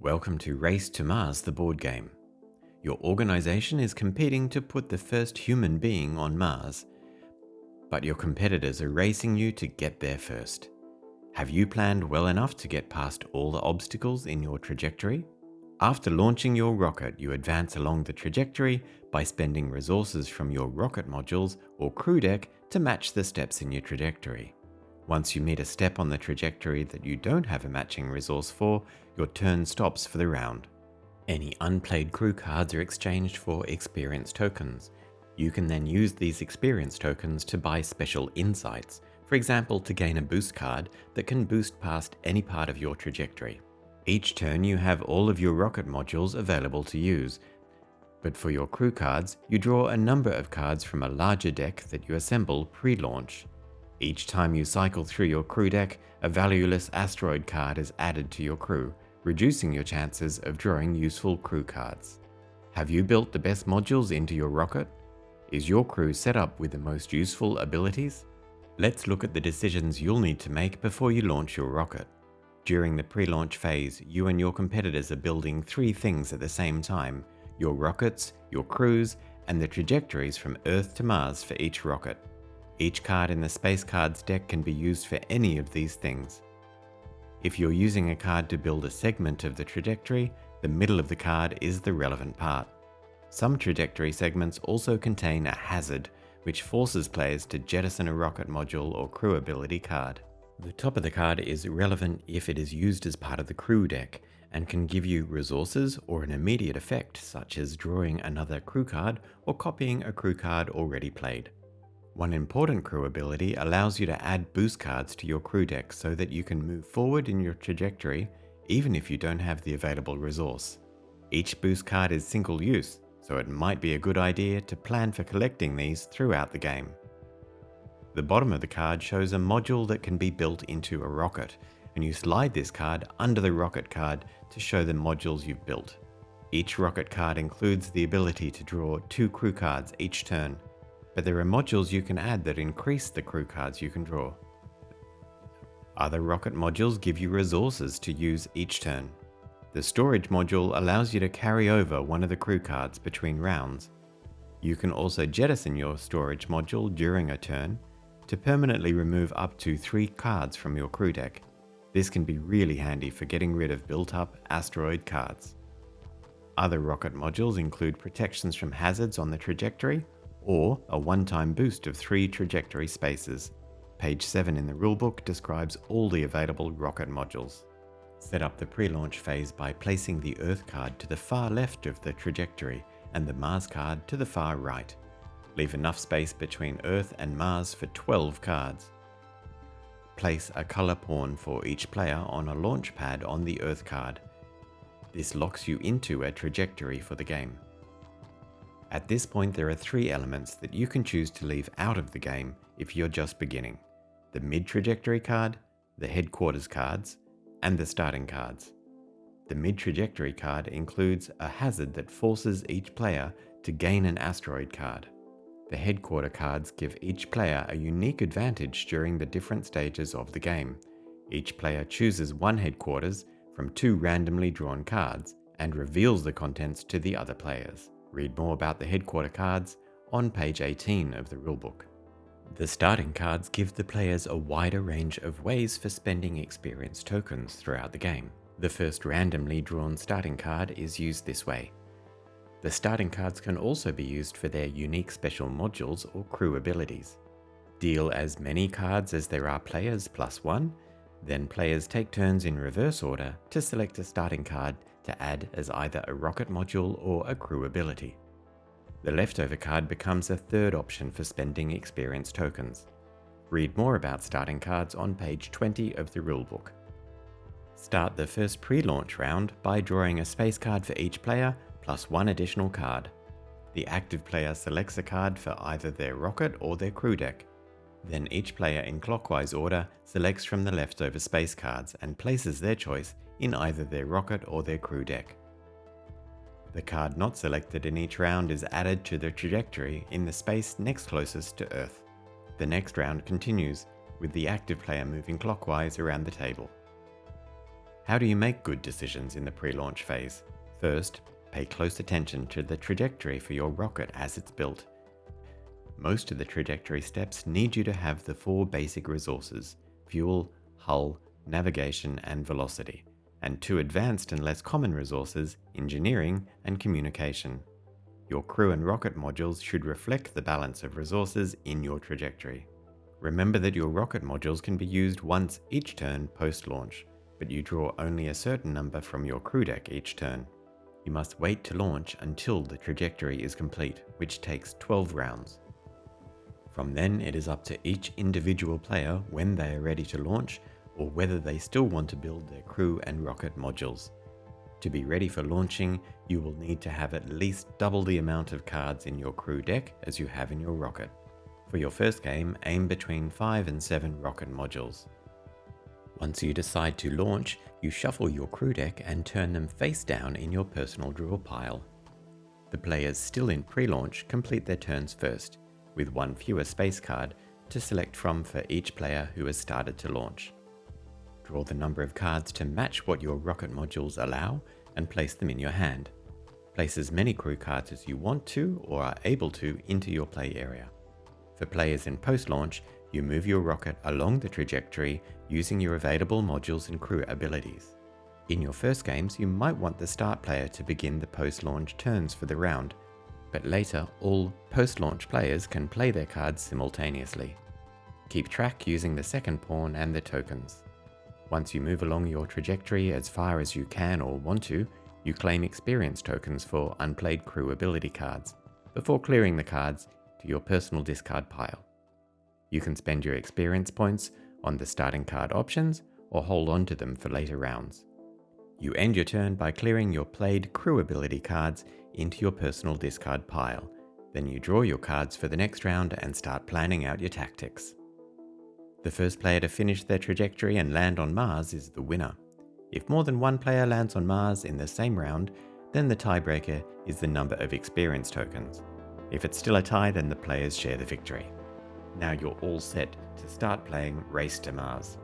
Welcome to Race to Mars, the board game. Your organization is competing to put the first human being on Mars, but your competitors are racing you to get there first. Have you planned well enough to get past all the obstacles in your trajectory? After launching your rocket, you advance along the trajectory by spending resources from your rocket modules or crew deck to match the steps in your trajectory. Once you meet a step on the trajectory that you don't have a matching resource for, your turn stops for the round. Any unplayed crew cards are exchanged for experience tokens. You can then use these experience tokens to buy special insights, for example to gain a boost card that can boost past any part of your trajectory. Each turn you have all of your rocket modules available to use, but for your crew cards, you draw a number of cards from a larger deck that you assemble pre-launch. Each time you cycle through your crew deck, a valueless asteroid card is added to your crew, reducing your chances of drawing useful crew cards. Have you built the best modules into your rocket? Is your crew set up with the most useful abilities? Let's look at the decisions you'll need to make before you launch your rocket. During the pre-launch phase, you and your competitors are building three things at the same time: your rockets, your crews, and the trajectories from Earth to Mars for each rocket. Each card in the Space Cards deck can be used for any of these things. If you're using a card to build a segment of the trajectory, the middle of the card is the relevant part. Some trajectory segments also contain a hazard, which forces players to jettison a rocket module or crew ability card. The top of the card is relevant if it is used as part of the crew deck, and can give you resources or an immediate effect, such as drawing another crew card or copying a crew card already played. One important crew ability allows you to add boost cards to your crew deck so that you can move forward in your trajectory even if you don't have the available resource. Each boost card is single use, so it might be a good idea to plan for collecting these throughout the game. The bottom of the card shows a module that can be built into a rocket, and you slide this card under the rocket card to show the modules you've built. Each rocket card includes the ability to draw 2 crew cards each turn, but there are modules you can add that increase the crew cards you can draw. Other rocket modules give you resources to use each turn. The storage module allows you to carry over one of the crew cards between rounds. You can also jettison your storage module during a turn to permanently remove up to 3 cards from your crew deck. This can be really handy for getting rid of built-up asteroid cards. Other rocket modules include protections from hazards on the trajectory, or a one-time boost of 3 trajectory spaces. Page 7 in the rulebook describes all the available rocket modules. Set up the pre-launch phase by placing the Earth card to the far left of the trajectory and the Mars card to the far right. Leave enough space between Earth and Mars for 12 cards. Place a color pawn for each player on a launch pad on the Earth card. This locks you into a trajectory for the game. At this point, there are 3 elements that you can choose to leave out of the game if you're just beginning: the mid-trajectory card, the headquarters cards, and the starting cards. The mid-trajectory card includes a hazard that forces each player to gain an asteroid card. The headquarter cards give each player a unique advantage during the different stages of the game. Each player chooses one headquarters from 2 randomly drawn cards and reveals the contents to the other players. Read more about the headquarter cards on page 18 of the rulebook. The starting cards give the players a wider range of ways for spending experience tokens throughout the game. The first randomly drawn starting card is used this way. The starting cards can also be used for their unique special modules or crew abilities. Deal as many cards as there are players +1, then players take turns in reverse order to select a starting card to add as either a rocket module or a crew ability. The leftover card becomes a third option for spending experience tokens. Read more about starting cards on page 20 of the rulebook. Start the first pre-launch round by drawing a space card for each player plus 1 additional card. The active player selects a card for either their rocket or their crew deck. Then each player in clockwise order selects from the leftover space cards and places their choice in either their rocket or their crew deck. The card not selected in each round is added to the trajectory in the space next closest to Earth. The next round continues, with the active player moving clockwise around the table. How do you make good decisions in the pre-launch phase? First, pay close attention to the trajectory for your rocket as it's built. Most of the trajectory steps need you to have the 4 basic resources: fuel, hull, navigation, and velocity, and 2 advanced and less common resources: engineering and communication. Your crew and rocket modules should reflect the balance of resources in your trajectory. Remember that your rocket modules can be used once each turn post-launch, but you draw only a certain number from your crew deck each turn. You must wait to launch until the trajectory is complete, which takes 12 rounds. From then, it is up to each individual player when they are ready to launch, or whether they still want to build their crew and rocket modules. To be ready for launching, you will need to have at least double the amount of cards in your crew deck as you have in your rocket. For your first game, aim between 5 and 7 rocket modules. Once you decide to launch, you shuffle your crew deck and turn them face down in your personal draw pile. The players still in pre-launch complete their turns first, with 1 fewer space card to select from for each player who has started to launch. Draw the number of cards to match what your rocket modules allow and place them in your hand. Place as many crew cards as you want to or are able to into your play area. For players in post-launch, you move your rocket along the trajectory using your available modules and crew abilities. In your first games, you might want the start player to begin the post-launch turns for the round, but later all post-launch players can play their cards simultaneously. Keep track using the second pawn and the tokens. Once you move along your trajectory as far as you can or want to, you claim experience tokens for unplayed crew ability cards, before clearing the cards to your personal discard pile. You can spend your experience points on the starting card options or hold on to them for later rounds. You end your turn by clearing your played crew ability cards into your personal discard pile. Then you draw your cards for the next round and start planning out your tactics. The first player to finish their trajectory and land on Mars is the winner. If more than 1 player lands on Mars in the same round, then the tiebreaker is the number of experience tokens. If it's still a tie, then the players share the victory. Now you're all set to start playing Race to Mars.